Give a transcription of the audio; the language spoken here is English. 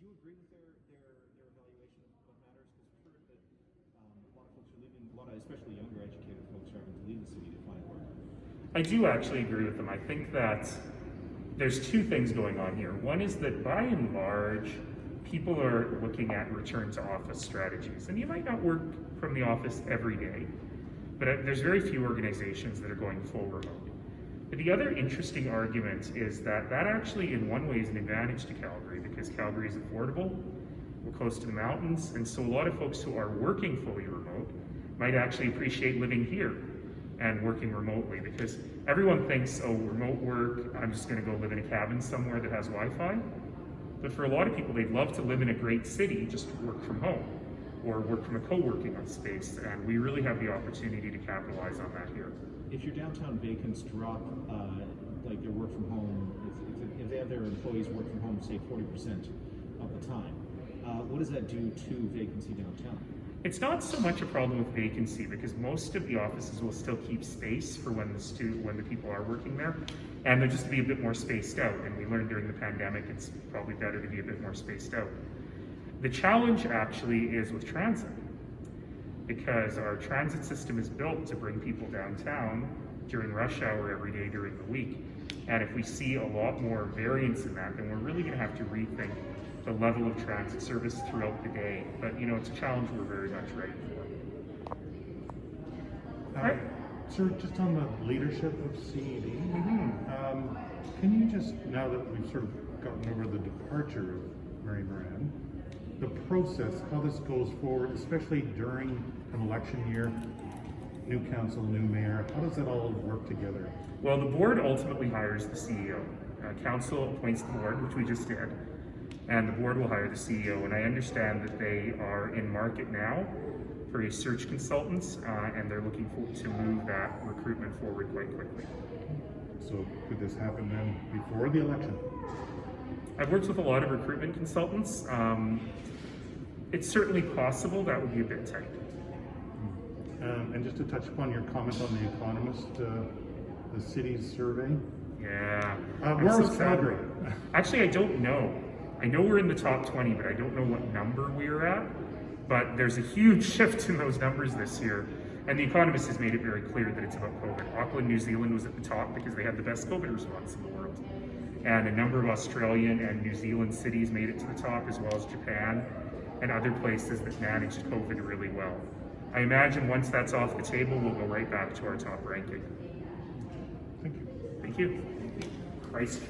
you agree with their evaluation of what matters? Because we've heard that a lot of folks are leaving, a lot of especially younger educated folks are having to leave the city to find work. I do actually agree with them. I think that there's two things going on here. One is that by and large, people are looking at return to office strategies. And you might not work from the office every day, but there's very few organizations that are going full remote. But the other interesting argument is that actually in one way is an advantage to Calgary because Calgary is affordable, we're close to the mountains, and so a lot of folks who are working fully remote might actually appreciate living here and working remotely because everyone thinks, oh, remote work, I'm just gonna go live in a cabin somewhere that has Wi-Fi. But for a lot of people, they'd love to live in a great city, just work from home or work from a co-working space, and we really have the opportunity to capitalize on that here. If your downtown vacants drop, like their work from home, if they have their employees work from home, say 40% of the time, what does that do to vacancy downtown? It's not so much a problem with vacancy because most of the offices will still keep space for when the people are working there, and they'll just be a bit more spaced out. And we learned during the pandemic it's probably better to be a bit more spaced out. The challenge actually is with transit because our transit system is built to bring people downtown during rush hour every day during the week. And if we see a lot more variance in that, then we're really going to have to rethink the level of transit service throughout the day. But you know, it's a challenge we're very much ready for. Right. Sir, just on the leadership of CED, can you just, now that we've sort of gotten over the departure of Mary Moran, the process, how this goes forward, especially during an election year, new council, new mayor, how does that all work together? Well, the board ultimately hires the CEO. Council appoints the board, which we just did, and the board will hire the CEO. And I understand that they are in market now for a search consultant, and they're looking to move that recruitment forward quite quickly. So could this happen then before the election? I've worked with a lot of recruitment consultants. It's certainly possible. That would be a bit tight. And just to touch upon your comment on The Economist, the city's survey. Yeah. Where was Calgary? Actually, I don't know. I know we're in the top 20, but I don't know what number we're at. But there's a huge shift in those numbers this year. And The Economist has made it very clear that it's about COVID. Auckland, New Zealand was at the top because they had the best COVID response in the world. And a number of Australian and New Zealand cities made it to the top, as well as Japan and other places that managed COVID really well. I imagine once that's off the table, we'll go right back to our top ranking. Thank you. Thank you. Christ.